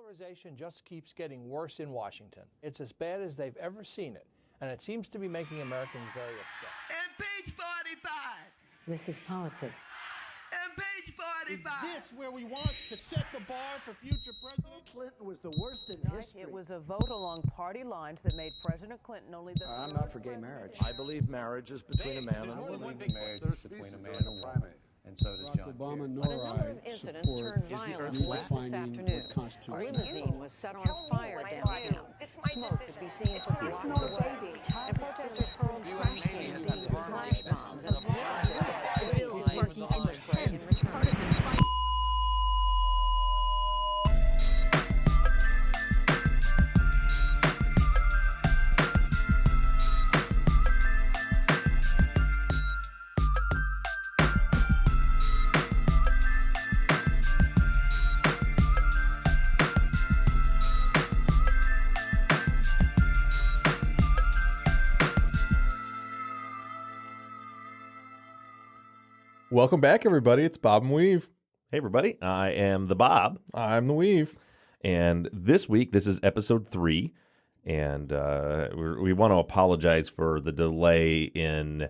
Polarization just keeps getting worse in Washington. It's as bad as they've ever seen it, and it seems to be making Americans very upset. Impeach 45! This is politics. Impeach 45! Is this where we want to set the bar for future presidents? Clinton was the worst in history. It was a vote along party lines that made President Clinton only the I'm not for gay marriage. I believe marriage is between a man and a woman. I believe marriage is between a man and a woman. And so does John. Obama Kerry. nor A number of incidents turned violent this afternoon. A limousine was set on fire downtown. It's my Smoke decision. could be seen It's from not blocks a away. baby. And protesters hurled trash cans and flash bombs and Bills sparking intense partisan fight. Welcome back, everybody. It's Bob and Weave. Hey, everybody. I am the Bob. I'm the Weave. And this week, this is episode 3. And we want to apologize for the delay in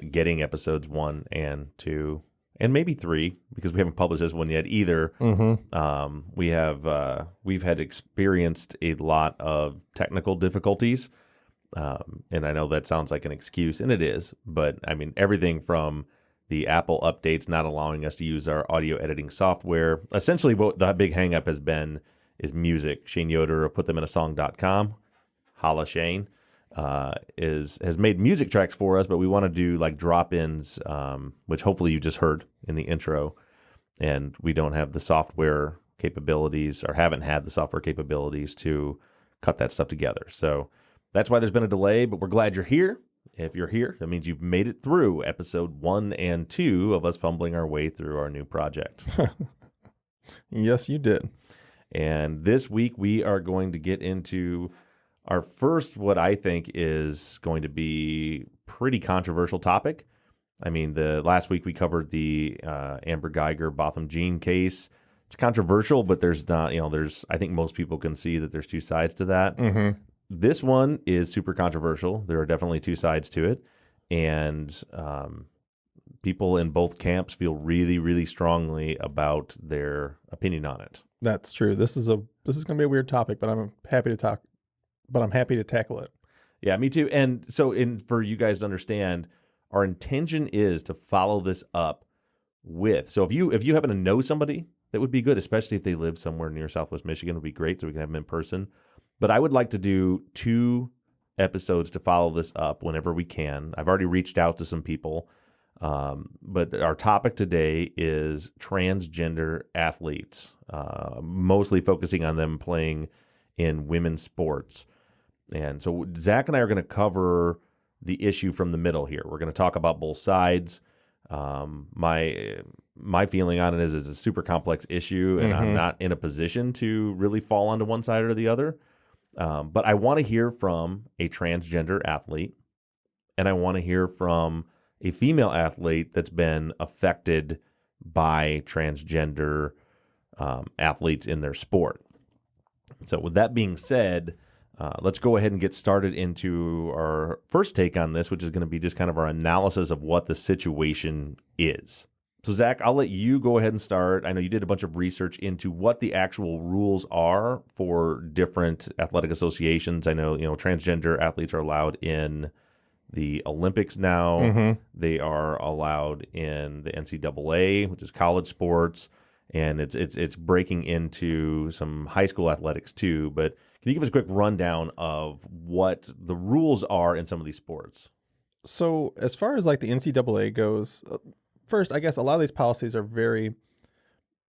getting episodes 1 and 2 and maybe 3, because we haven't published this one yet either. We've had experienced a lot of technical difficulties. And I know that sounds like an excuse, and it is. But, I mean, everything from the Apple updates not allowing us to use our audio editing software. Essentially, what the big hang-up has been is music. Shane Yoder of PutThemInASong.com, holla Shane, has made music tracks for us, but we want to do like drop-ins, which hopefully you just heard in the intro, and we don't have the software capabilities, or haven't had the software capabilities to cut that stuff together. So that's why there's been a delay, but we're glad you're here. If you're here, that means you've made it through episode 1 and 2 of us fumbling our way through our new project. Yes, you did. And this week we are going to get into our first, what I think is going to be pretty controversial topic. I mean, the last week we covered the Amber Geiger Botham Jean case. It's controversial, but there's not, I think most people can see that there's two sides to that. Mm-hmm. This one is super controversial. There are definitely two sides to it. And people in both camps feel really, really strongly about their opinion on it. That's true. This is going to be a weird topic, but I'm happy to talk. But I'm happy to tackle it. Yeah, me too. And so, for you guys to understand, our intention is to follow this up with. So if you happen to know somebody, that would be good, especially if they live somewhere near Southwest Michigan. It would be great, so we can have them in person. But I would like to do 2 episodes to follow this up whenever we can. I've already reached out to some people. But our topic today is transgender athletes, mostly focusing on them playing in women's sports. And so Zach and I are going to cover the issue from the middle here. We're going to talk about both sides. My feeling on it is it's a super complex issue, and I'm not in a position to really fall onto one side or the other. But I want to hear from a transgender athlete, and I want to hear from a female athlete that's been affected by transgender athletes in their sport. So with that being said, let's go ahead and get started into our first take on this, which is going to be just kind of our analysis of what the situation is. So, Zach, I'll let you go ahead and start. I know you did a bunch of research into what the actual rules are for different athletic associations. I know, transgender athletes are allowed in the Olympics now. They are allowed in the NCAA, which is college sports, and it's breaking into some high school athletics too. But can you give us a quick rundown of what the rules are in some of these sports? So as far as like the NCAA goes, first, I guess a lot of these policies are very,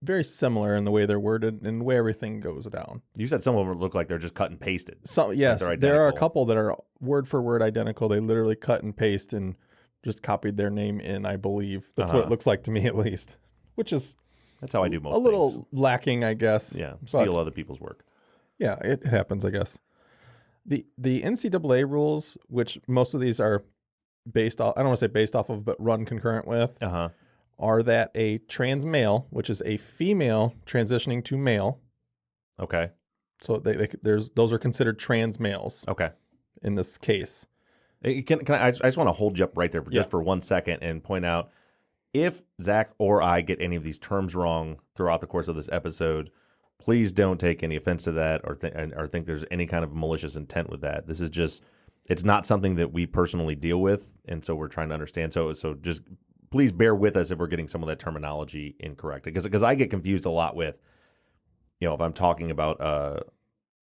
very similar in the way they're worded and the way everything goes down. You said some of them look like they're just cut and pasted. So yes, there are a couple that are word for word identical. They literally cut and paste and just copied their name in, I believe. That's what it looks like to me, at least, that's how I do most things. A little things. Lacking, I guess. Yeah, steal other people's work. Yeah, it happens, I guess. The NCAA rules, which most of these are based off, I don't want to say based off of, but run concurrent with, are that a trans male, which is a female transitioning to male, Okay. So those are considered trans males. Okay. In this case. I just want to hold you up right there just for 1 second and point out, if Zach or I get any of these terms wrong throughout the course of this episode, please don't take any offense to that or think there's any kind of malicious intent with that. This is just, it's not something that we personally deal with, and so we're trying to understand. So just please bear with us if we're getting some of that terminology incorrect, because I get confused a lot with, if I'm talking about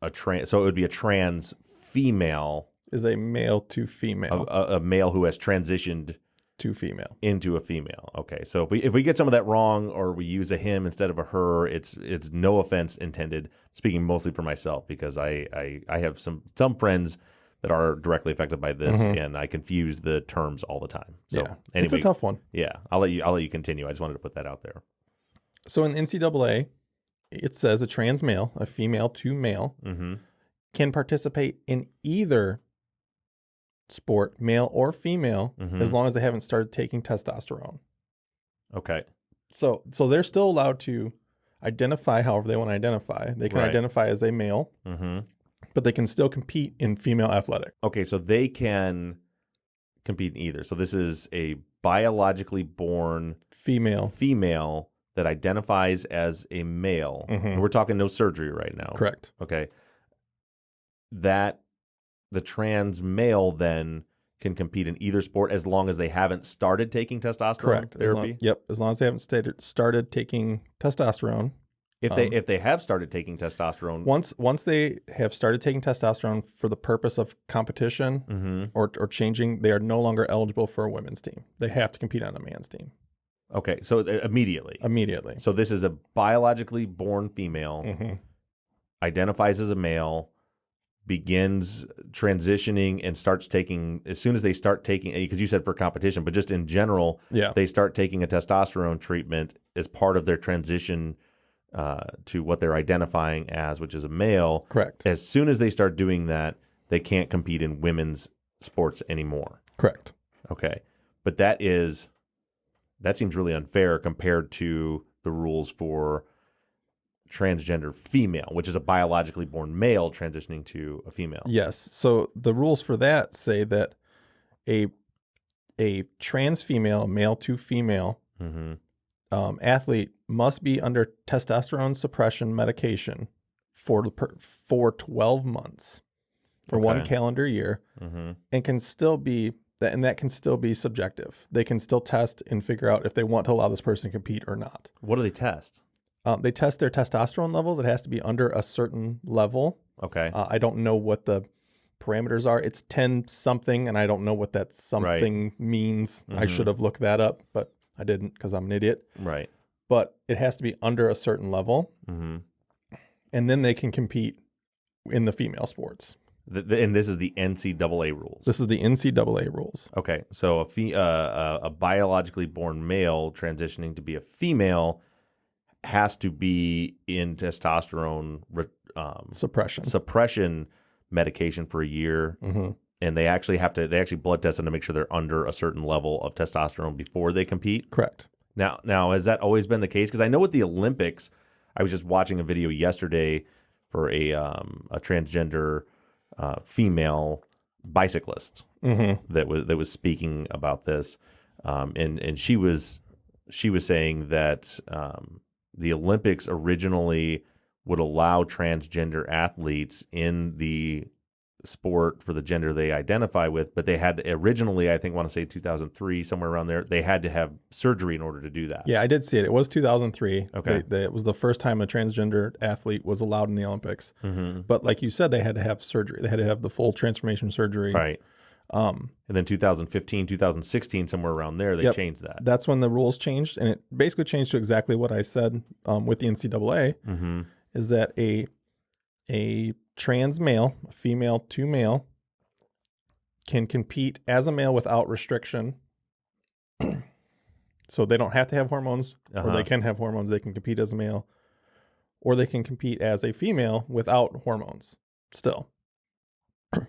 a trans, so it would be a trans female is a male to female, a male who has transitioned to female into a female. Okay, so if we get some of that wrong, or we use a him instead of a her, it's no offense intended. Speaking mostly for myself, because I have some friends that are directly affected by this, and I confuse the terms all the time. So anyway, it's a tough one. Yeah, I'll let you continue. I just wanted to put that out there. So in NCAA, it says a trans male, a female to male, can participate in either sport, male or female, as long as they haven't started taking testosterone. Okay. So they're still allowed to identify however they want to identify. They can identify as a male, but they can still compete in female athletic. Okay, so they can compete in either. So this is a biologically born female that identifies as a male. And we're talking no surgery right now. Correct. Okay. That the trans male then can compete in either sport as long as they haven't started taking testosterone therapy? As long as they haven't started taking testosterone. If they have started taking testosterone. Once they have started taking testosterone for the purpose of competition or changing, they are no longer eligible for a women's team. They have to compete on a man's team. Okay, so immediately. So this is a biologically born female, identifies as a male, begins transitioning and starts taking, as soon as they start taking, because you said for competition, but just in general, they start taking a testosterone treatment as part of their transition to what they're identifying as, which is a male. Correct. As soon as they start doing that, they can't compete in women's sports anymore. Correct. Okay. But that seems really unfair compared to the rules for transgender female, which is a biologically born male transitioning to a female. Yes. So the rules for that say that a trans female, male to female athlete must be under testosterone suppression medication for 12 months for one calendar year, and can still be that, and that can still be subjective. They can still test and figure out if they want to allow this person to compete or not. What do they test? They test their testosterone levels. It has to be under a certain level. Okay. I don't know what the parameters are. It's 10 something, and I don't know what that something means. I should have looked that up, but I didn't because I'm an idiot. Right. But it has to be under a certain level, and then they can compete in the female sports. And this is the NCAA rules. This is the NCAA rules. Okay. So a biologically born male transitioning to be a female has to be in testosterone suppression medication for a year, and they actually blood test them to make sure they're under a certain level of testosterone before they compete. Correct. Now has that always been the case? Because I know with the Olympics, I was just watching a video yesterday for a transgender female bicyclist that was speaking about this, and she was saying that the Olympics originally would allow transgender athletes in the sport for the gender they identify with, but they had originally, I think, want to say 2003, somewhere around there, they had to have surgery in order to do that. Yeah, I did see it. It was 2003. Okay. It was the first time a transgender athlete was allowed in the Olympics. But like you said, they had to have surgery. They had to have the full transformation surgery. Right. And then 2015, 2016, somewhere around there, they changed that. That's when the rules changed, and it basically changed to exactly what I said with the NCAA, is that a trans male, a female to male, can compete as a male without restriction. So they don't have to have hormones, or they can have hormones. They can compete as a male, or they can compete as a female without hormones still.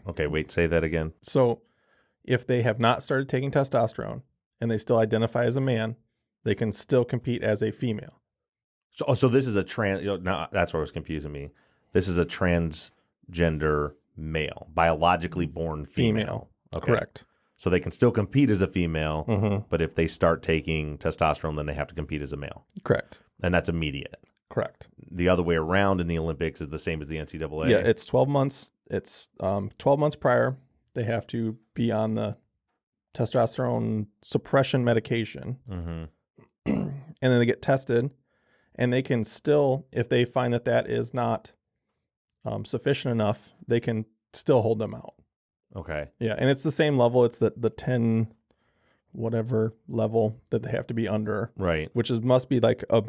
Okay, wait, say that again. So if they have not started taking testosterone and they still identify as a man, they can still compete as a female. So this is a trans. Now that's what was confusing me. This is a transgender male, biologically born female. Okay. Correct. So they can still compete as a female, Mhm. but if they start taking testosterone, then they have to compete as a male. Correct. And that's immediate. Correct. The other way around in the Olympics is the same as the NCAA. Yeah, it's 12 months. It's 12 months prior. They have to be on the testosterone suppression medication. Mm-hmm. And then they get tested, and they can still, if they find that that is not sufficient enough, they can still hold them out. Okay. Yeah, and it's the same level. It's the 10 whatever level that they have to be under. Right. Which must be like a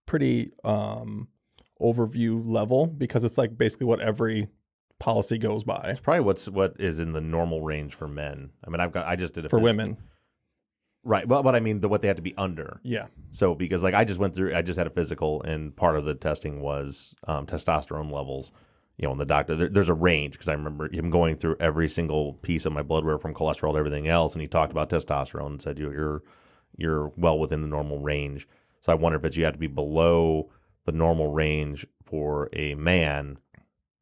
pretty overview level, because it's like basically what every policy goes by. It's probably what is in the normal range for men. I mean, I just did it for women. Right. Well, but I mean, what they had to be under. Yeah. So because like I just had a physical, and part of the testing was testosterone levels. You know, and the doctor, there's a range, because I remember him going through every single piece of my blood work from cholesterol to everything else, and he talked about testosterone and said you're well within the normal range. So I wonder if you have to be below the normal range for a man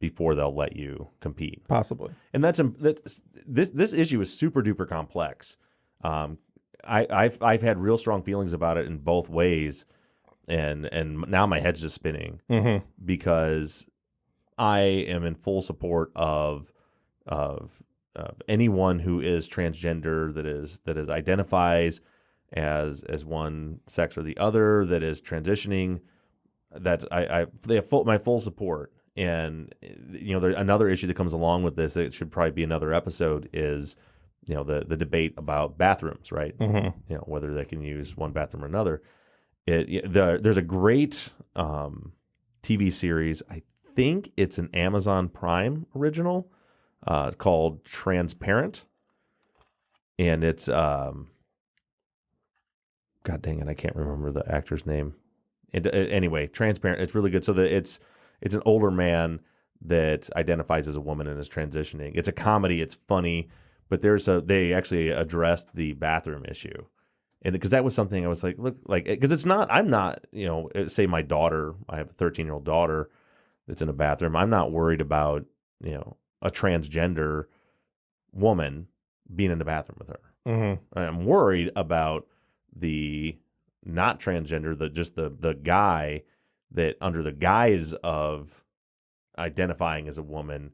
before they'll let you compete. Possibly. And this issue is super duper complex. I've had real strong feelings about it in both ways, and now my head's just spinning because I am in full support of anyone who is transgender, that is identifies as one sex or the other, that is transitioning. That they have my full support. And you know, another issue that comes along with this, it should probably be another episode, is you know the debate about bathrooms, right? You know, whether they can use one bathroom or another. There's a great TV series. I think it's an Amazon Prime original called Transparent, and it's God dang it, I can't remember the actor's name. Anyway, Transparent. It's really good. So it's an older man that identifies as a woman and is transitioning. It's a comedy. It's funny, but they actually addressed the bathroom issue, and because that was something I was like, look, like, because it's not. I'm not, you know, say my daughter. I have a 13-year-old daughter that's in a bathroom. I'm not worried about, you know, a transgender woman being in the bathroom with her. I'm worried about the not transgender, the guy that under the guise of identifying as a woman,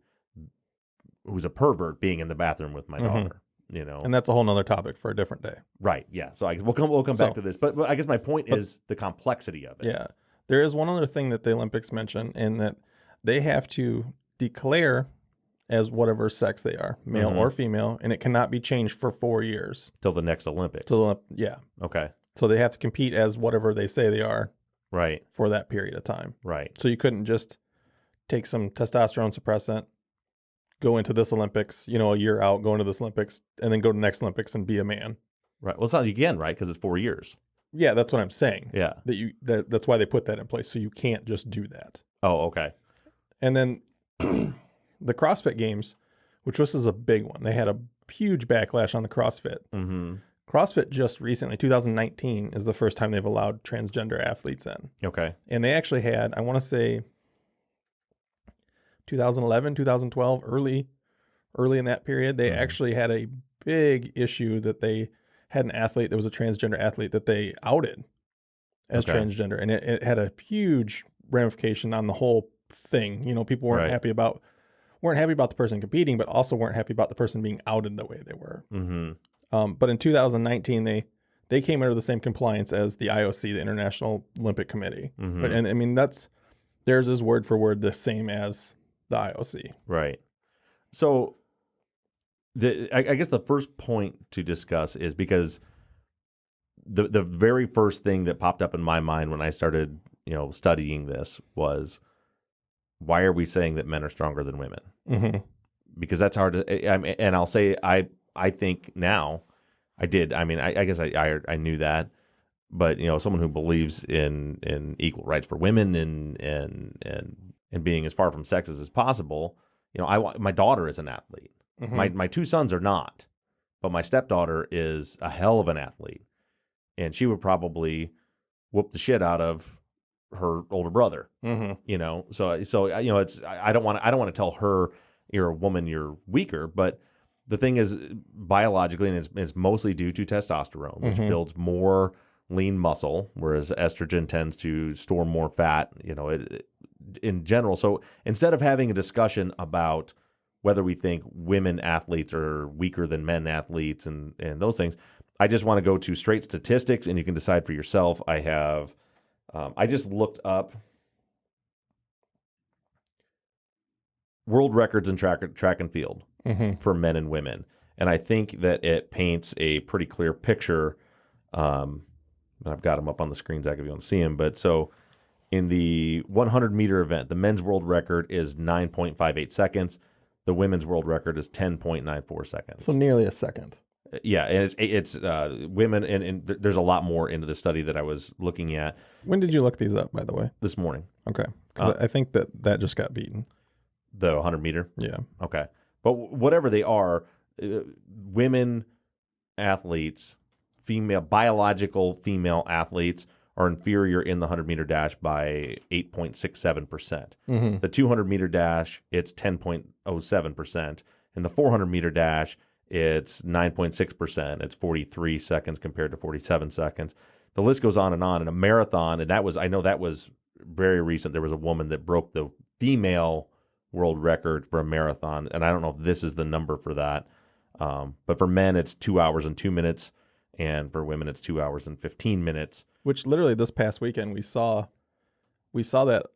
who's a pervert, being in the bathroom with my daughter. You know, and that's a whole nother topic for a different day. Right. Yeah. So we'll come back to this, but I guess my point is the complexity of it. Yeah. There is one other thing that the Olympics mention, in that they have to declare as whatever sex they are, male or female, and it cannot be changed for 4 years. Till the next Olympics. Yeah. Okay. So they have to compete as whatever they say they are. Right. For that period of time. Right. So you couldn't just take some testosterone suppressant, go into this Olympics, you know, a year out, go into this Olympics, and then go to the next Olympics and be a man. Right. Well, it's not again, right? Because it's 4 years. Yeah, that's what I'm saying. Yeah. That's why they put that in place. So you can't just do that. Oh, okay. And then the CrossFit Games, which this is a big one. They had a huge backlash on the CrossFit. CrossFit just recently, 2019, is the first time they've allowed transgender athletes in. Okay. And they actually had, I want to say 2011, 2012, early in that period, they actually had a big issue that they had an athlete that was a transgender athlete that they outed as transgender. And it had a huge ramification on the whole thing. You know, people weren't happy about the person competing, but also weren't happy about the person being outed the way they were. But in 2019, they came under the same compliance as the IOC, the International Olympic Committee. And I mean, theirs is word for word the same as the IOC. Right. So I guess the first point to discuss is, because the very first thing that popped up in my mind when I started, you know, studying this was, why are we saying that men are stronger than women? Because that's hard to, and I'll say, I think now, I did. I mean, I guess I knew that, but you know, someone who believes in equal rights for women and being as far from sexist as possible, you know, my daughter is an athlete. My two sons are not, but my stepdaughter is a hell of an athlete, and she would probably whoop the shit out of her older brother. You know, so you know, it's I don't want to tell her you're a woman, you're weaker, but the thing is biologically, and it's mostly due to testosterone, which builds more lean muscle, whereas estrogen tends to store more fat, you know, in general. So instead of having a discussion about whether we think women athletes are weaker than men athletes and those things, I just want to go to straight statistics, and you can decide for yourself. I have, I just looked up world records in track and field for men and women, and I think that it paints a pretty clear picture. I've got them up on the screen, Zach, if you want to see them. But so in the 100-meter event, the men's world record is 9.58 seconds. The women's world record is 10.94 seconds. So nearly a second. Yeah, and it's women, and there's a lot more into the study that I was looking at. When did you look these up, by the way? This morning. Okay, because I think that just got beaten. The 100-meter? Yeah. Okay. But whatever they are, women athletes, biological female athletes are inferior in the 100-meter dash by 8.67%. The 200-meter dash, it's 10.07%. And the 400-meter dash, it's 9.6%. It's 43 seconds compared to 47 seconds. The list goes on. In a marathon, and I know that was very recent. There was a woman that broke the female world record for a marathon, and I don't know if this is the number for that. But for men, it's 2 hours and 2 minutes, and for women, it's 2 hours and 15 minutes. Which literally this past weekend we saw that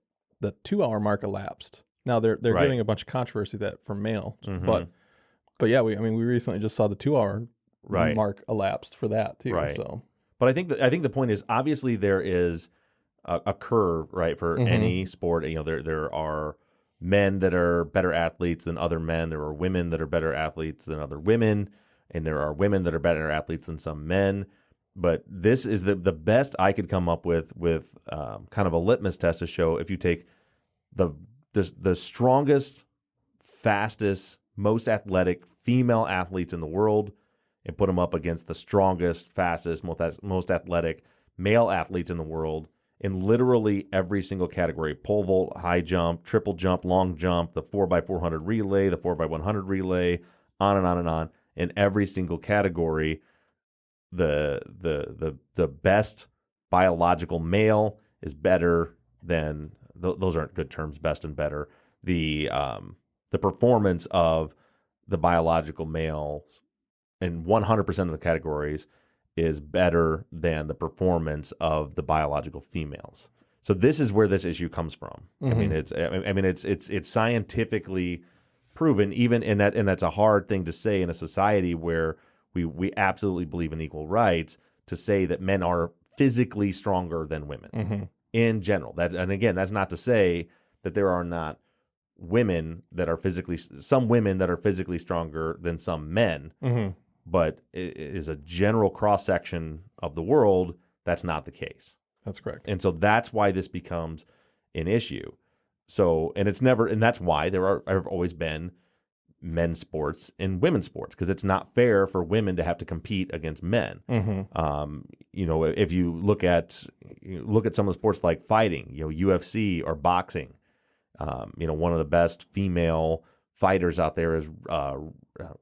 the 2 hour mark elapsed. Now they're Right. giving a bunch of controversy that for male, but yeah, we recently just saw the 2 hour mark elapsed for that too. Right. So, but I think the point is, obviously there is a curve, right, for any sport. You know, there are men that are better athletes than other men. There are women that are better athletes than other women, and there are women that are better athletes than some men. But this is the best I could come up with kind of a litmus test to show if you take the strongest, fastest, most athletic female athletes in the world and put them up against the strongest, fastest, most athletic male athletes in the world in literally every single category: pole vault, high jump, triple jump, long jump, the 4x400 relay, the 4x100 relay, on and on and on. In every single category, the best biological male is better than those aren't good terms, best and better. The performance of the biological males in 100% of the categories is better than the performance of the biological females. So this is where this issue comes from. I mean, it's scientifically proven, even and that's a hard thing to say in a society where we absolutely believe in equal rights, to say that men are physically stronger than women in general. And again, that's not to say that there are not some women that are physically stronger than some men. But it is a general cross-section of the world, that's not the case. that's correct. And so that's why this becomes an issue. So, and that's why have always been men's sports and women's sports, because it's not fair for women to have to compete against men. You know, if you look at some of the sports like fighting, you know, UFC or boxing, you know, one of the best female fighters out there is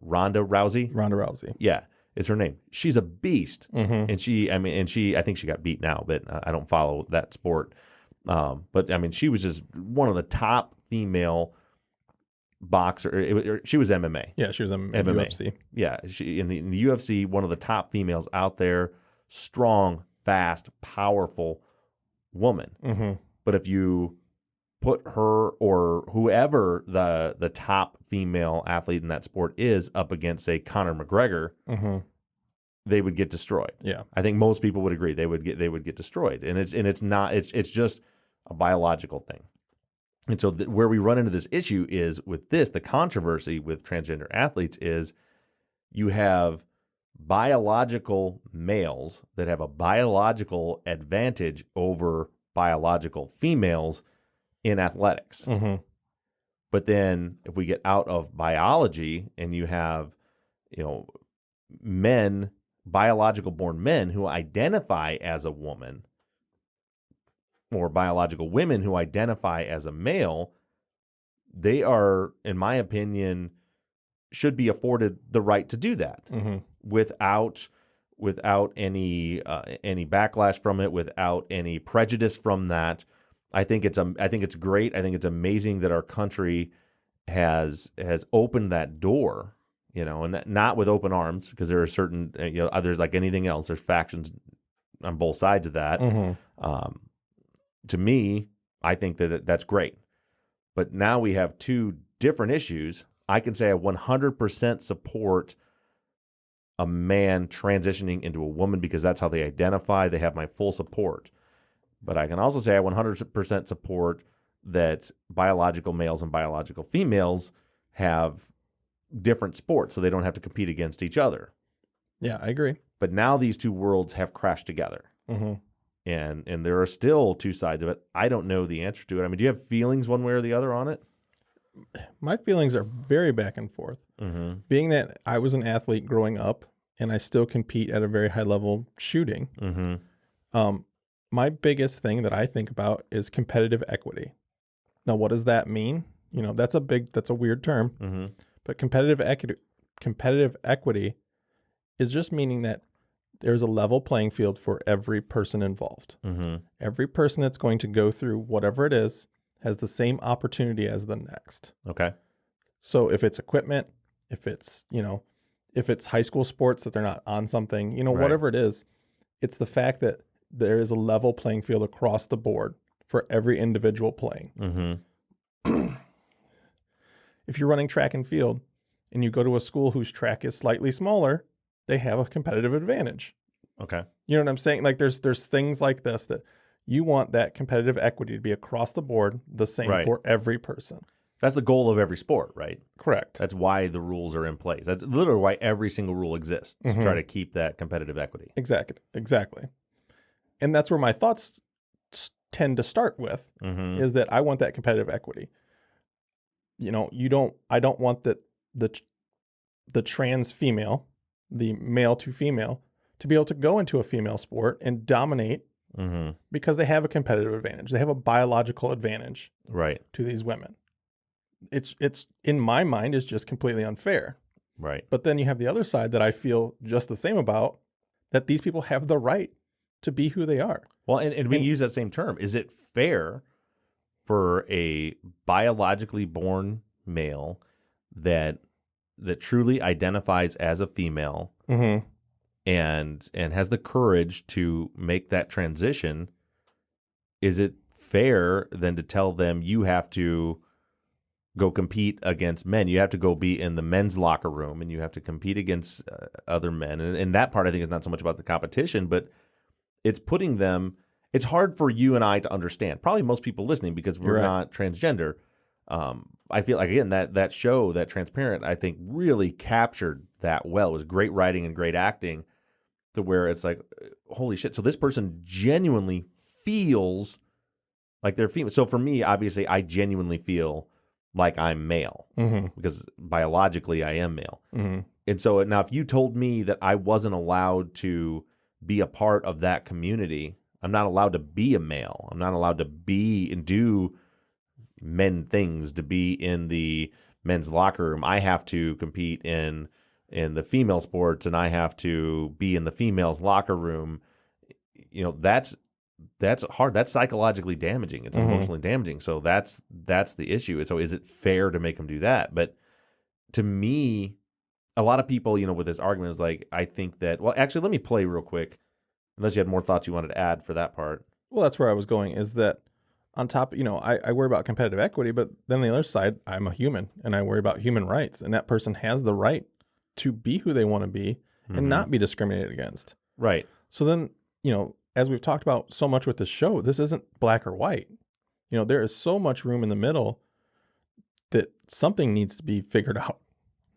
Ronda Rousey. Ronda Rousey. Yeah, is her name. She's a beast. And I think she got beat now, but I don't follow that sport. But I mean, she was just one of the top female boxer. She was MMA. Yeah, she was in MMA. UFC. Yeah, she in the UFC, one of the top females out there. Strong, fast, powerful woman. But if you put her or whoever the top female athlete in that sport is up against, say, Conor McGregor, they would get destroyed. Yeah, I think most people would agree they would get destroyed, and it's just a biological thing. And so where we run into this issue is with the controversy with transgender athletes is you have biological males that have a biological advantage over biological females in athletics. But then if we get out of biology and you have, you know, biological born men who identify as a woman, or biological women who identify as a male, they are, in my opinion, should be afforded the right to do that without any backlash from it, without any prejudice from that. I think it's great. I think it's amazing that our country has opened that door, and not with open arms, because there are certain others, like anything else. There's factions on both sides of that. To me, I think that's great. But now we have two different issues. I can say I 100% support a man transitioning into a woman because that's how they identify. They have my full support. But I can also say I 100% support that biological males and biological females have different sports, so they don't have to compete against each other. Yeah, I agree. But now these two worlds have crashed together. And there are still two sides of it. I don't know the answer to it. I mean, do you have feelings one way or the other on it? My feelings are very back and forth. Being that I was an athlete growing up and I still compete at a very high level shooting, my biggest thing that I think about is competitive equity. Now, what does that mean? That's a weird term, but competitive equity is just meaning that there's a level playing field for every person involved. Every person that's going to go through whatever it is has the same opportunity as the next. Okay. So if it's equipment, if it's high school sports that they're not on something, whatever it is, it's the fact that there is a level playing field across the board for every individual playing. If you're running track and field and you go to a school whose track is slightly smaller, they have a competitive advantage. Okay. You know what I'm saying? Like there's things like this that you want that competitive equity to be across the board, the same for every person. That's the goal of every sport, right? Correct. That's why the rules are in place. That's literally why every single rule exists, to try to keep that competitive equity. Exactly. And that's where my thoughts tend to start with, is that I want that competitive equity. I don't want that the trans female, the male to female, to be able to go into a female sport and dominate because they have a competitive advantage. They have a biological advantage to these women. It's in my mind is just completely unfair. Right. But then you have the other side that I feel just the same about, that these people have the right to be who they are. Well, and we use that same term. Is it fair for a biologically born male that truly identifies as a female and has the courage to make that transition? Is it fair then to tell them you have to go compete against men? You have to go be in the men's locker room and you have to compete against other men. And that part I think is not so much about the competition, but it's putting them, it's hard for you and I to understand. Probably most people listening, because we're not transgender. I feel like, again, that show, that Transparent, I think really captured that well. It was great writing and great acting, to where it's like, holy shit. So this person genuinely feels like they're female. So for me, obviously, I genuinely feel like I'm male because biologically I am male. And so now if you told me that I wasn't allowed to be a part of that community, I'm not allowed to be a male, I'm not allowed to be and do men things, to be in the men's locker room, I have to compete in the female sports and I have to be in the females locker room, that's hard. That's psychologically damaging. It's emotionally damaging. So that's the issue. So is it fair to make them do that? But to me, a lot of people, with this argument is like, I think that, well, actually, let me play real quick, unless you had more thoughts you wanted to add for that part. Well, that's where I was going, is that on top, I worry about competitive equity, but then on the other side, I'm a human and I worry about human rights, and that person has the right to be who they want to be and not be discriminated against. Right. So then, as we've talked about so much with this show, this isn't black or white. There is so much room in the middle that something needs to be figured out.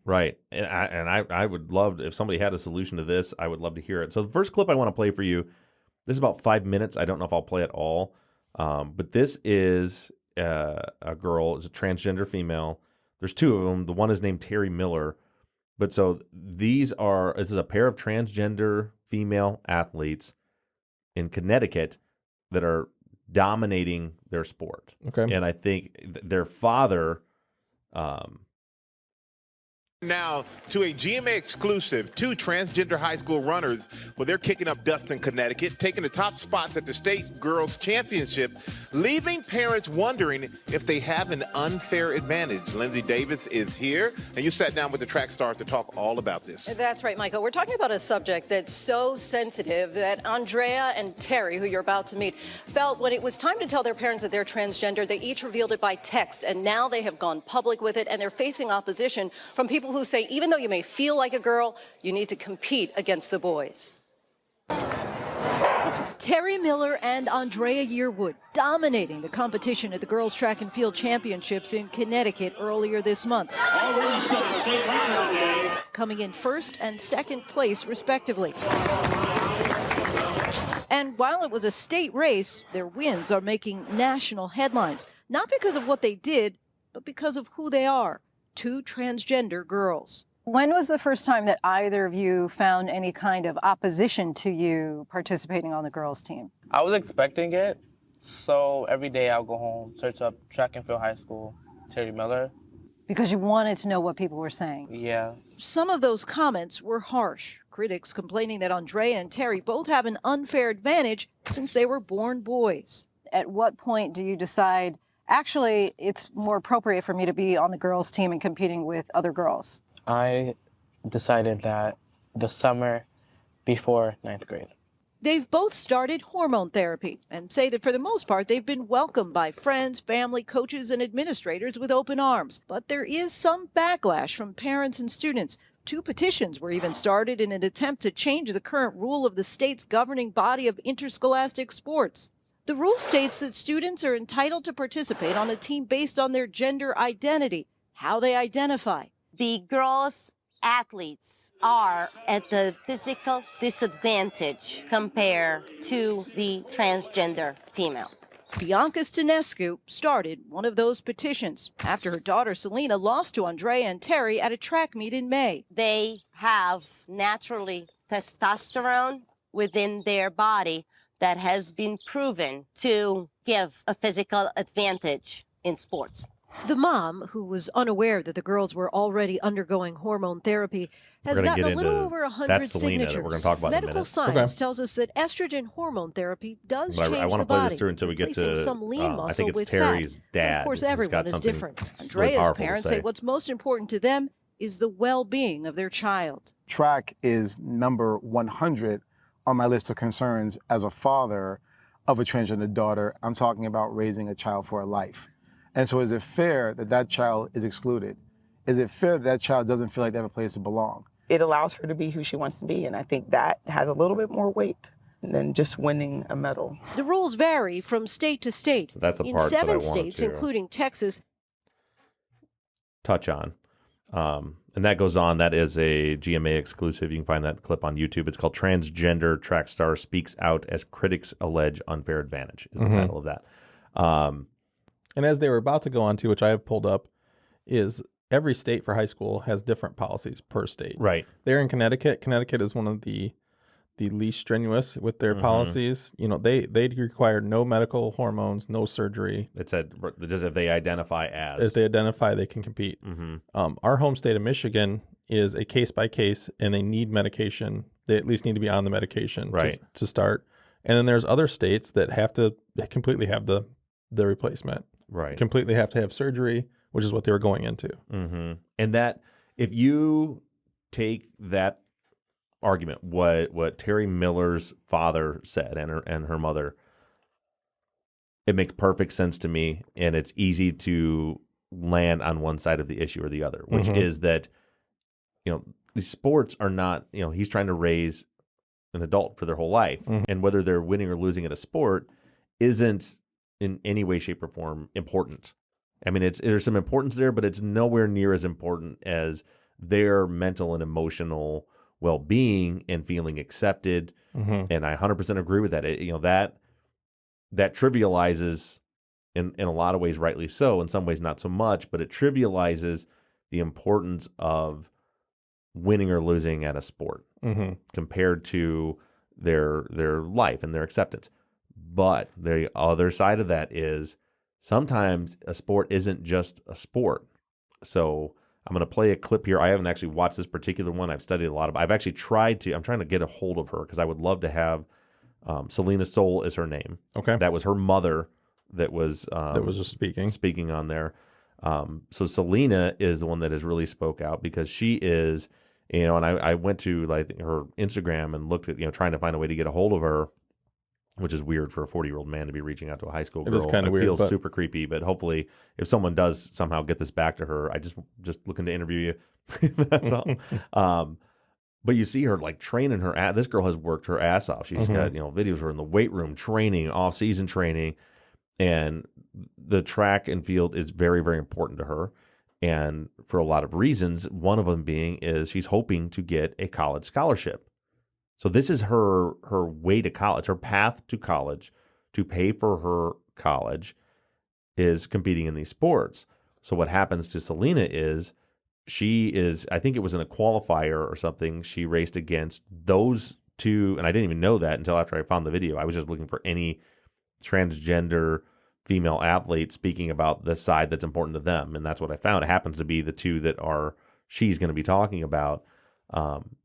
Right. And I would love, if somebody had a solution to this, I would love to hear it. So the first clip I want to play for you, this is about 5 minutes. I don't know if I'll play it all. But this is a girl, is a transgender female. There's two of them. The one is named Terry Miller. But so this is a pair of transgender female athletes in Connecticut that are dominating their sport. Okay. And I think their father. Now to a GMA exclusive, 2 transgender high school runners, well, they're kicking up dust in Connecticut, taking the top spots at the state girls championship, leaving parents wondering if they have an unfair advantage. Lindsay Davis is here, and you sat down with the track stars to talk all about this. That's right, Michael. We're talking about a subject that's so sensitive that Andrea and Terry, who you're about to meet, felt when it was time to tell their parents that they're transgender, they each revealed it by text, and now they have gone public with it, and they're facing opposition from people who say even though you may feel like a girl, you need to compete against the boys. Terry Miller and Andrea Yearwood dominating the competition at the Girls Track and Field Championships in Connecticut earlier this month. Coming in first and second place, respectively. And while it was a state race, their wins are making national headlines, not because of what they did, but because of who they are. 2 transgender girls. When was the first time that either of you found any kind of opposition to you participating on the girls' team? I was expecting it, so every day I'll go home, search up Track and Field High School, Terry Miller. Because you wanted to know what people were saying? Yeah. Some of those comments were harsh. Critics complaining that Andrea and Terry both have an unfair advantage since they were born boys. At what point do you decide, actually, it's more appropriate for me to be on the girls' team and competing with other girls? I decided that the summer before 9th grade. They've both started hormone therapy and say that for the most part, they've been welcomed by friends, family, coaches, and administrators with open arms. But there is some backlash from parents and students. 2 petitions were even started in an attempt to change the current rule of the state's governing body of interscholastic sports. The rule states that students are entitled to participate on a team based on their gender identity, how they identify. The girls' athletes are at the physical disadvantage compared to the transgender female. Bianca Stanescu started one of those petitions after her daughter Selena lost to Andrea and Terry at a track meet in May. They have naturally testosterone within their body that has been proven to give a physical advantage in sports. The mom, who was unaware that the girls were already undergoing hormone therapy, has gotten a little over 100 signatures. That we're going to talk about Medical in a minute. science tells us that estrogen hormone therapy does change I want the to play body, this through until we get replacing to, some lean muscle I think it's with Terry's fat. dad. But of course, who's everyone got is something different. really Andrea's powerful to parents say. say what's most important to them is the well-being of their child. Track is number 100 on my list of concerns as a father of a transgender daughter. I'm talking about raising a child for a life. And so is it fair that that child is excluded? Is it fair that that child doesn't feel like they have a place to belong? It allows her to be who she wants to be, and I think that has a little bit more weight than just winning a medal. The rules vary from state to state. So that's the in part that I 7 wanted states, to including Texas, touch on. And that goes on. That is a GMA exclusive. You can find that clip on YouTube. It's called Transgender Track Star Speaks Out as Critics Allege Unfair Advantage is the title of that. And as they were about to go on to, which I have pulled up, is every state for high school has different policies per state. Right. They're in Connecticut. Connecticut is one of the least strenuous with their policies. You know, they require no medical hormones, no surgery. It said just if they identify as. If they identify, they can compete. Our home state of Michigan is a case by case, and they need medication. They at least need to be on the medication to start. And then there's other states that have to completely have the replacement. Right. Completely have to have surgery, which is what they were going into. And that if you take that argument, what Terry Miller's father said and her mother, it makes perfect sense to me, and it's easy to land on one side of the issue or the other, which is that, you know, these sports are not, you know, he's trying to raise an adult for their whole life, and whether they're winning or losing at a sport isn't in any way, shape, or form important. I mean, there's some importance there, but it's nowhere near as important as their mental and emotional well-being and feeling accepted. And I 100% agree with that. You know, that trivializes, in a lot of ways, rightly so, in some ways not so much, but it trivializes the importance of winning or losing at a sport compared to their life and their acceptance. But the other side of that is sometimes a sport isn't just a sport. So I'm going to play a clip here. I haven't actually watched this particular one. I've studied a lot of. I'm trying to get a hold of her because I would love to have Selena Soul is her name. Okay, that was her mother that was just speaking on there. So Selena is the one that has really spoke out because she is, and I went to like her Instagram and looked at trying to find a way to get a hold of her, which is weird for a 40-year-old man to be reaching out to a high school girl. It is kind of weird. Feels super creepy, but hopefully if someone does somehow get this back to her, I just looking to interview you. That's all. But you see her like training her. This girl has worked her ass off. She's got videos of her in the weight room training, off-season training, and the track and field is very, very important to her. And for a lot of reasons, one of them being is she's hoping to get a college scholarship. So this is her way to college, her path to college, to pay for her college is competing in these sports. So what happens to Selena is I think it was in a qualifier or something, she raced against those two, and I didn't even know that until after I found the video. I was just looking for any transgender female athlete speaking about the side that's important to them, and that's what I found. It happens to be the two that she's going to be talking about.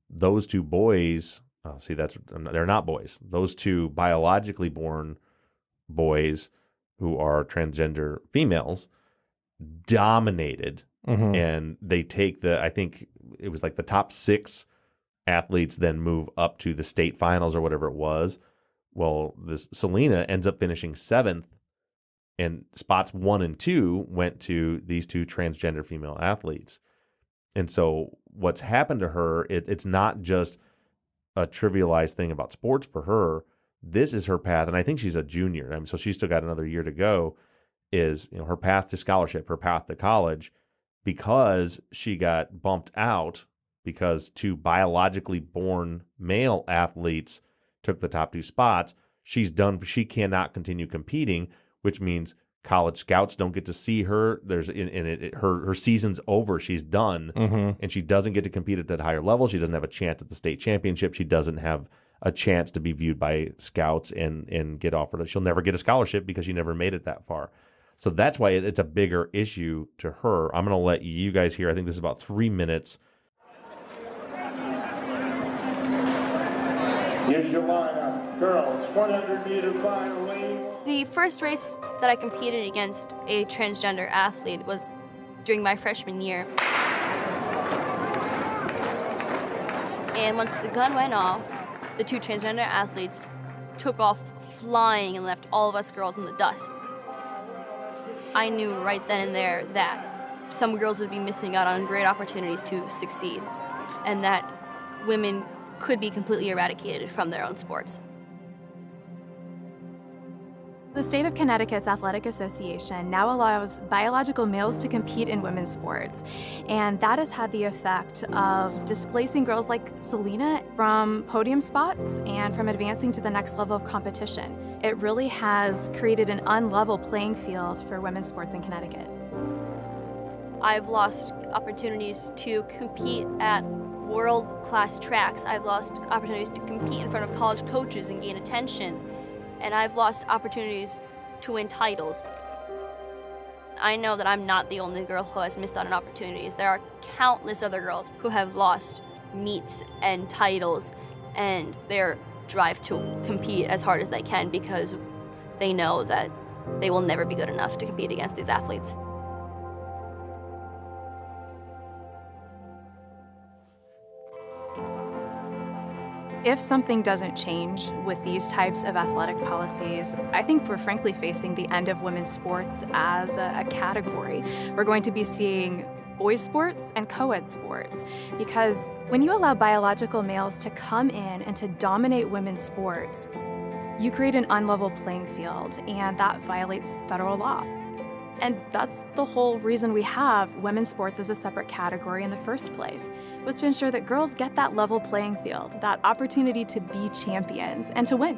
Those two boys... Oh, see, they're not boys. Those two biologically born boys who are transgender females dominated, and they take I think it was like the top 6 athletes then move up to the state finals or whatever it was. Well, this Selena ends up finishing 7th, and spots 1 and 2 went to these two transgender female athletes. And so what's happened to her, it's not just a trivialized thing about sports for her. This is her path, and I think she's a junior. I mean, so she's still got another year to go. Is her path to scholarship, her path to college, because she got bumped out because 2 biologically born male athletes took the top 2 spots. She's done. She cannot continue competing, which means college scouts don't get to see her. Her season's over. She's done, and she doesn't get to compete at that higher level. She doesn't have a chance at the state championship. She doesn't have a chance to be viewed by scouts and get offered. She'll never get a scholarship because she never made it that far. So that's why it's a bigger issue to her. I'm going to let you guys hear. I think this is about 3 minutes. Here's your lineup. Girls, 100-meter final lane. The first race that I competed against a transgender athlete was during my freshman year. And once the gun went off, the 2 transgender athletes took off flying and left all of us girls in the dust. I knew right then and there that some girls would be missing out on great opportunities to succeed, and that women could be completely eradicated from their own sports. The state of Connecticut's Athletic Association now allows biological males to compete in women's sports, and that has had the effect of displacing girls like Selena from podium spots and from advancing to the next level of competition. It really has created an unlevel playing field for women's sports in Connecticut. I've lost opportunities to compete at world-class tracks. I've lost opportunities to compete in front of college coaches and gain attention. And I've lost opportunities to win titles. I know that I'm not the only girl who has missed out on opportunities. There are countless other girls who have lost meets and titles and their drive to compete as hard as they can because they know that they will never be good enough to compete against these athletes. If something doesn't change with these types of athletic policies, I think we're frankly facing the end of women's sports as a category. We're going to be seeing boys' sports and co-ed sports, because when you allow biological males to come in and to dominate women's sports, you create an unlevel playing field, and that violates federal law. And that's the whole reason we have women's sports as a separate category in the first place, was to ensure that girls get that level playing field, that opportunity to be champions and to win.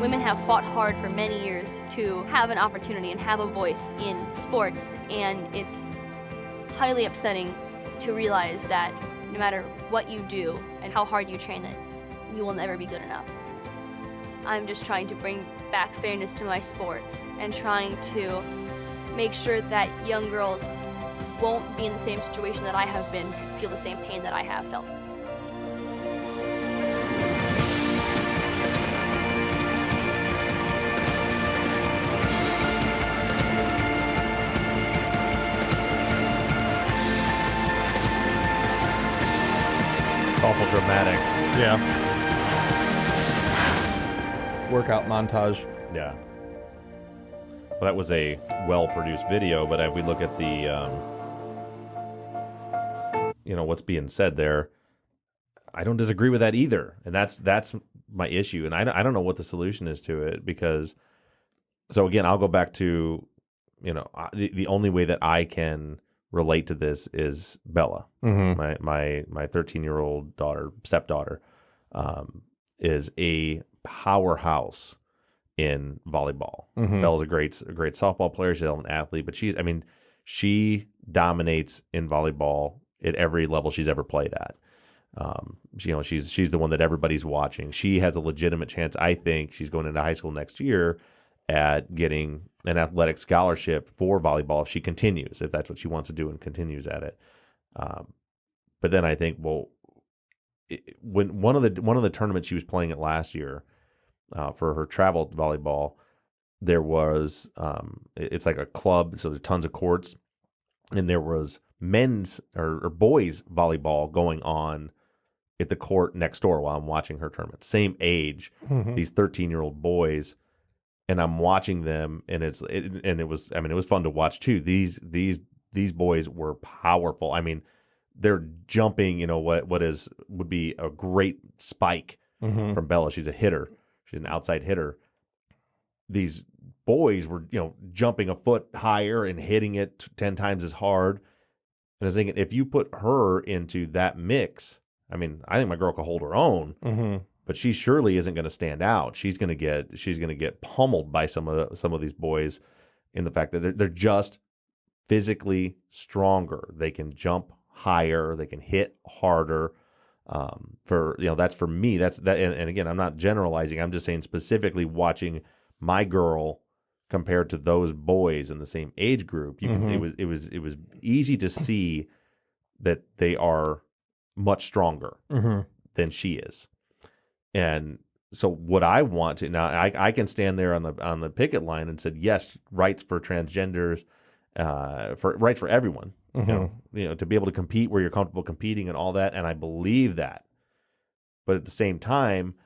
Women have fought hard for many years to have an opportunity and have a voice in sports, and it's highly upsetting to realize that no matter what you do and how hard you train, that you will never be good enough. I'm just trying to bring back fairness to my sport and trying to make sure that young girls won't be in the same situation that I have been, feel the same pain that I have felt. Awful dramatic. Yeah. Workout montage. Yeah. Well, that was a well-produced video, but if we look at the, what's being said there, I don't disagree with that either, and that's my issue, and I don't know what the solution is to it because. So again, I'll go back to, the only way that I can relate to this is Bella, Mm-hmm. my 13-year-old stepdaughter, is a powerhouse in volleyball. Mhm. Bella's a great softball player. She's an athlete, but she dominates in volleyball at every level she's ever played at. She's the one that everybody's watching. She has a legitimate chance. I think she's going into high school next year at getting an athletic scholarship for volleyball if she continues, if that's what she wants to do and continues at it. But then I think, when one of the tournaments she was playing at last year for her travel volleyball, there was it's like a club, so there's tons of courts, and there was men's or boys volleyball going on at the court next door while I'm watching her tournament. Same age, these 13-year-old boys. And I'm watching them, and it was fun to watch too. These boys were powerful. I mean, they're jumping. What would be a great spike from Bella. She's a hitter. She's an outside hitter. These boys were jumping a foot higher and hitting it 10 times as hard. And I was thinking, if you put her into that mix, I think my girl could hold her own. Mm-hmm. But she surely isn't going to stand out. She's going to get pummeled by some of these boys, in the fact that they're just physically stronger. They can jump higher. They can hit harder. That's for me. That's that. And again, I'm not generalizing. I'm just saying specifically watching my girl compared to those boys in the same age group. You can it was easy to see that they are much stronger than she is. And so what I want to now, I can stand there on the picket line and said, yes, rights for transgenders, for rights for everyone, to be able to compete where you're comfortable competing and all that. And I believe that. But at the same time,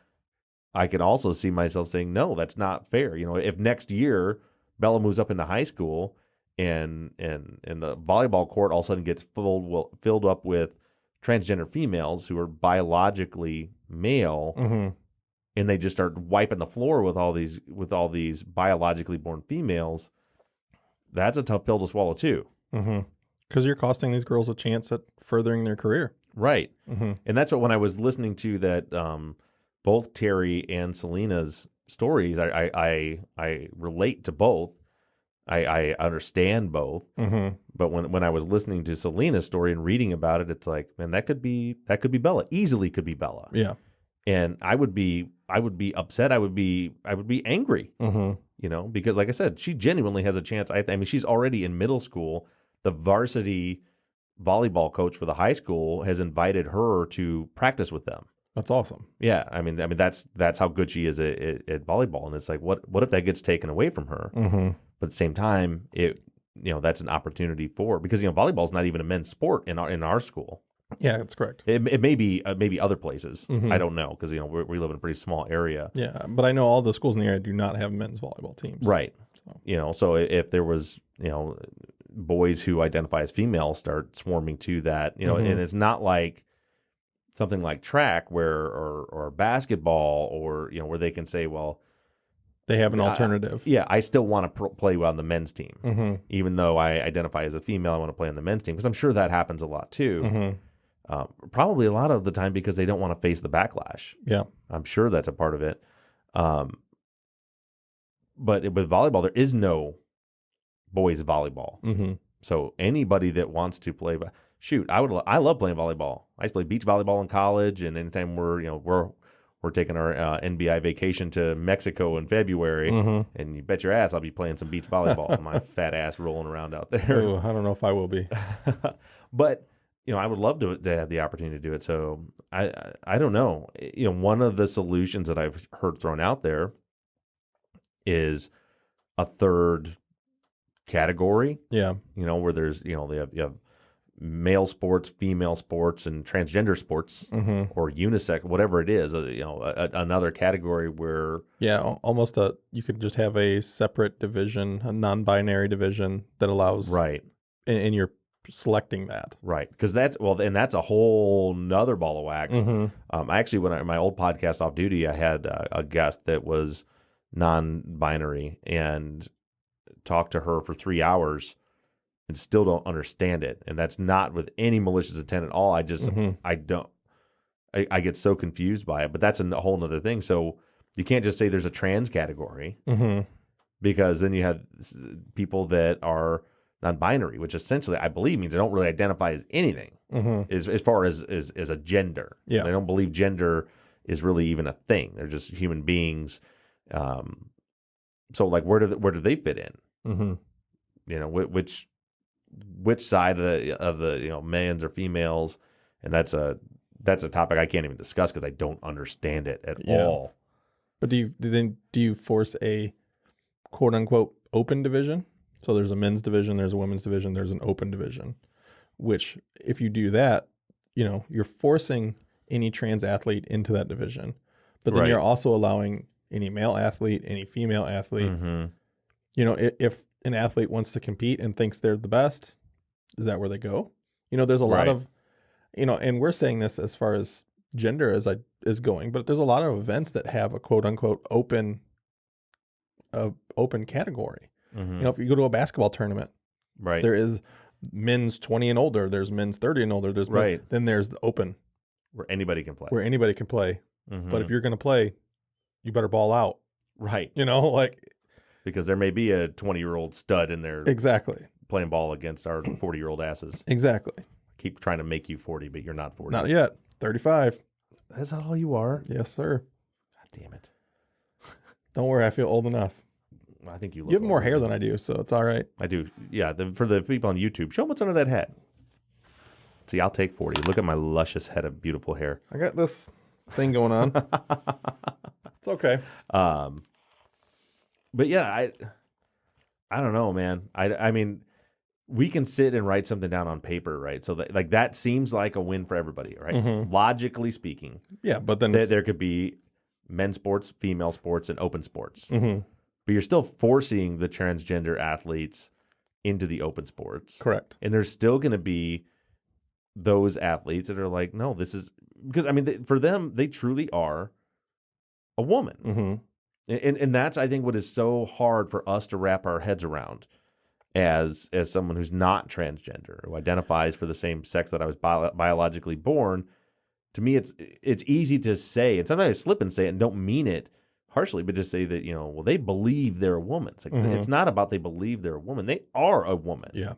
I can also see myself saying, no, that's not fair. If next year Bella moves up into high school and the volleyball court all of a sudden gets filled up with transgender females who are biologically male, and they just start wiping the floor with all these biologically born females, that's a tough pill to swallow too. Because you're costing these girls a chance at furthering their career. Right. And that's what, when I was listening to that, both Terry and Selena's stories, I relate to both. I understand both. But when I was listening to Selena's story and reading about it, it's like, man, that could be Bella. Easily could be Bella. Yeah. And I would be upset. I would be angry. Because like I said, she genuinely has a chance. I mean, she's already in middle school. The varsity volleyball coach for the high school has invited her to practice with them. That's awesome. Yeah, I mean that's how good she is at volleyball, and it's like, what if that gets taken away from her? But at the same time, that's an opportunity because volleyball is not even a men's sport in our school. Yeah, that's correct. It may be other places. I don't know, because we live in a pretty small area. Yeah, but I know all the schools in the area do not have men's volleyball teams. Right. So if there was boys who identify as female start swarming to that, and it's not like something like track or basketball or where they can say, well, they have an alternative. I still want to play on the men's team, even though I identify as a female. I want to play on the men's team, because I'm sure that happens a lot too. Probably a lot of the time because they don't want to face the backlash. Yeah, I'm sure that's a part of it. But with volleyball, there is no boys volleyball. So anybody that wants to play, I love playing volleyball. I used to play beach volleyball in college, and anytime we're we're taking our NBI vacation to Mexico in February, and you bet your ass I'll be playing some beach volleyball with my fat ass rolling around out there. Ooh, I don't know if I will be. But, I would love to have the opportunity to do it. So I don't know. One of the solutions that I've heard thrown out there is a third category. Yeah. Where there's, you have male sports, female sports, and transgender sports, or unisex, whatever it is, another category where... Yeah, almost you could just have a separate division, a non-binary division that allows... Right. And you're selecting that. Right, because that's a whole nother ball of wax. I actually, when my old podcast Off Duty, I had a guest that was non-binary and talked to her for 3 hours and still don't understand it. And that's not with any malicious intent at all. I just, I get so confused by it, but that's a whole nother thing. So you can't just say there's a trans category, because then you have people that are non-binary, which essentially I believe means they don't really identify as anything as far as a gender. Yeah. They don't believe gender is really even a thing. They're just human beings. So like, where do they fit in? Which side of the men's or females? And that's a topic I can't even discuss because I don't understand it at all. But do you force a quote unquote open division? So there's a men's division, there's a women's division, there's an open division. Which, if you do that, you're forcing any trans athlete into that division. But then you're also allowing any male athlete, any female athlete. If an athlete wants to compete and thinks they're the best, is that where they go? There's a lot of, and we're saying this as far as gender is going, but there's a lot of events that have a quote unquote open category. If you go to a basketball tournament, there is men's 20 and older, there's men's 30 and older, then there's the open where anybody can play. But if you're going to play, you better ball out. Right. Because there may be a 20-year-old stud in there. Exactly. Playing ball against our 40-year-old asses. Exactly. Keep trying to make you 40, but you're not 40. Not yet. 35. That's not all you are? Yes, sir. God damn it. Don't worry, I feel old enough. I think you look You have more hair than I do, so it's all right. I do. Yeah, for the people on YouTube, show them what's under that hat. See, I'll take 40. Look at my luscious head of beautiful hair. I got this thing going on. It's okay. But yeah, I don't know, man. I mean, we can sit and write something down on paper, right? So that seems like a win for everybody, right? Logically speaking. Yeah, but then there could be men's sports, female sports, and open sports. But you're still forcing the transgender athletes into the open sports. Correct. And there's still going to be those athletes that are like, no, this is... Because, I mean, for them, they truly are a woman. And that's, I think, what is so hard for us to wrap our heads around as someone who's not transgender, who identifies for the same sex that I was biologically born. To me, it's easy to say, and sometimes I slip and say it and don't mean it harshly, but just say that, well, they believe they're a woman. It's like, it's not about they believe they're a woman. They are a woman. Yeah.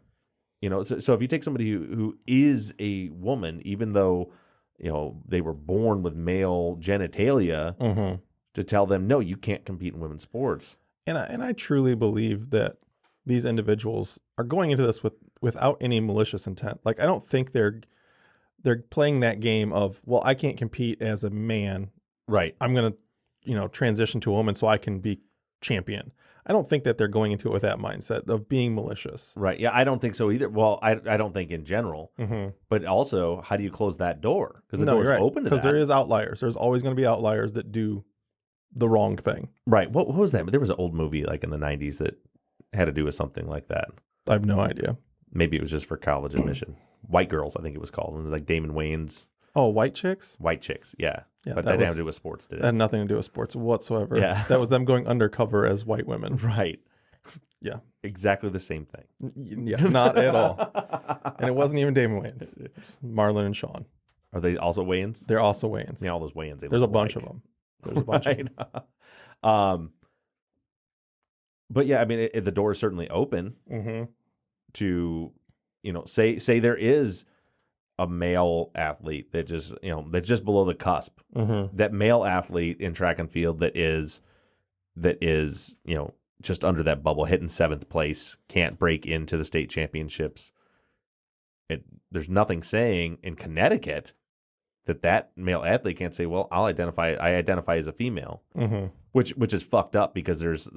So if you take somebody who is a woman, even though, they were born with male genitalia, to tell them, no, you can't compete in women's sports. And I truly believe that these individuals are going into this without any malicious intent. Like, I don't think they're playing that game of, well, I can't compete as a man. Right. I'm going to, transition to a woman so I can be champion. I don't think that they're going into it with that mindset of being malicious. Right. Yeah, I don't think so either. Well, I don't think in general. But also, how do you close that door? Because the door is open to that. Because there is outliers. There's always going to be outliers that do the wrong thing. Right. What was that? There was an old movie like in the 90s that had to do with something like that. I have no idea. Maybe it was just for college admission. White Girls, I think it was called. It was like Damon Wayans. Oh, White Chicks? White Chicks, yeah. Yeah, but that didn't have to do with sports, did it? That had nothing to do with sports whatsoever. Yeah. That was them going undercover as white women. Right. Yeah. Exactly the same thing. Yeah, not at all. And it wasn't even Damon Wayans. It was Marlon and Sean. Are they also Wayans? They're also Wayans. Yeah, all those Wayans. There's a bunch of them. There's a bunch of them. But yeah, I mean, the door is certainly open to, say there is a male athlete that just, that's just below the cusp. Mm-hmm. That male athlete in track and field that is, just under that bubble, hitting 7th place, can't break into the state championships. There's nothing saying in Connecticut that male athlete can't say, well, I identify as a female, mm-hmm. which is fucked up because there's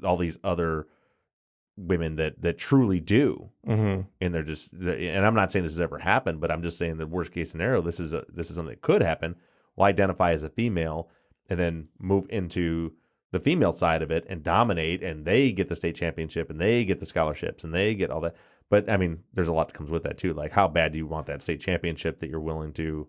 all these other women that truly do, mm-hmm. and they're just, and I'm not saying this has ever happened, but I'm just saying the worst case scenario, this is something that could happen. Well, identify as a female and then move into the female side of it and dominate, and they get the state championship and they get the scholarships and they get all that. But I mean, there's a lot that comes with that too. Like, how bad do you want that state championship that you're willing to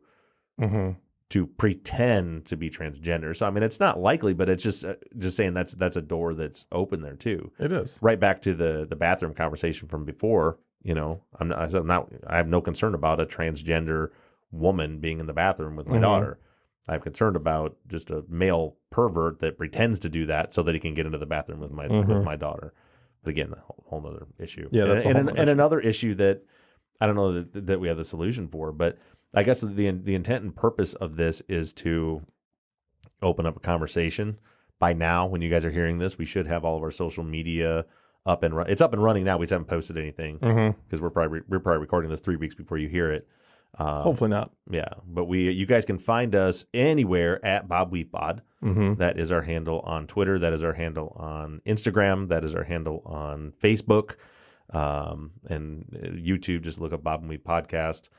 mm-hmm. to pretend to be transgender? So I mean, it's not likely, but it's just saying that's a door that's open there too. It is. Right back to the bathroom conversation from before. I have no concern about a transgender woman being in the bathroom with my mm-hmm. daughter. I'm concerned about just a male pervert that pretends to do that so that he can get into the bathroom with my mm-hmm. with my daughter. But again, a whole other issue. Yeah, that's and another issue that I don't know that we have the solution for. But I guess the intent and purpose of this is to open up a conversation. By now, when you guys are hearing this, we should have all of our social media up and it's up and running now. We just haven't posted anything because we're probably recording this 3 weeks before you hear it. Hopefully not. Yeah, but you guys can find us anywhere at Bob Weepod. Mm-hmm. That is our handle on Twitter. That is our handle on Instagram. That is our handle on Facebook and YouTube. Just look up Bob and Weep Podcast.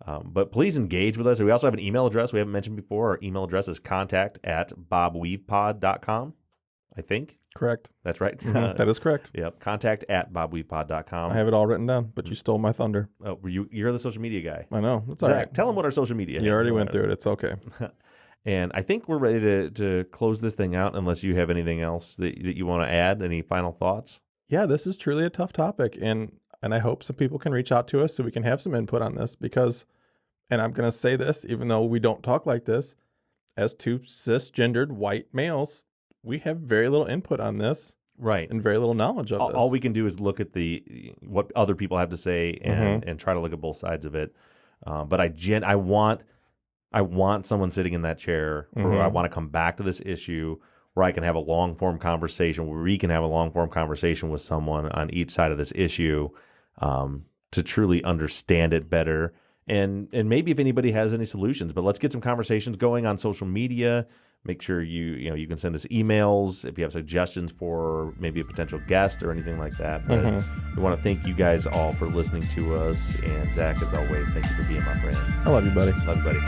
But please engage with us. We also have an email address we haven't mentioned before. Our email address is contact@bobweavepod.com. I think. Correct. That's right. Mm-hmm. That is correct. Yep. Contact@bobweavepod.com. I have it all written down, but you stole my thunder. Oh, you're the social media guy. I know. That's Zach, all right. Tell them what our social media is. You already went through it. It's okay. And I think we're ready to close this thing out unless you have anything else that you want to add. Any final thoughts? Yeah, this is truly a tough topic. And I hope some people can reach out to us so we can have some input on this because, and I'm going to say this, even though we don't talk like this, as two cisgendered white males, we have very little input on this. Right. And very little knowledge of this. All we can do is look at what other people have to say and try to look at both sides of it. But I want someone sitting in that chair where I want to come back to this issue where I can have a long-form conversation, where we can have a long-form conversation with someone on each side of this issue to truly understand it better. And maybe if anybody has any solutions, but let's get some conversations going on social media. Make sure you can send us emails if you have suggestions for maybe a potential guest or anything like that. But we want to thank you guys all for listening to us. And Zach, as always, thank you for being my friend. I love you, buddy. Love you, buddy.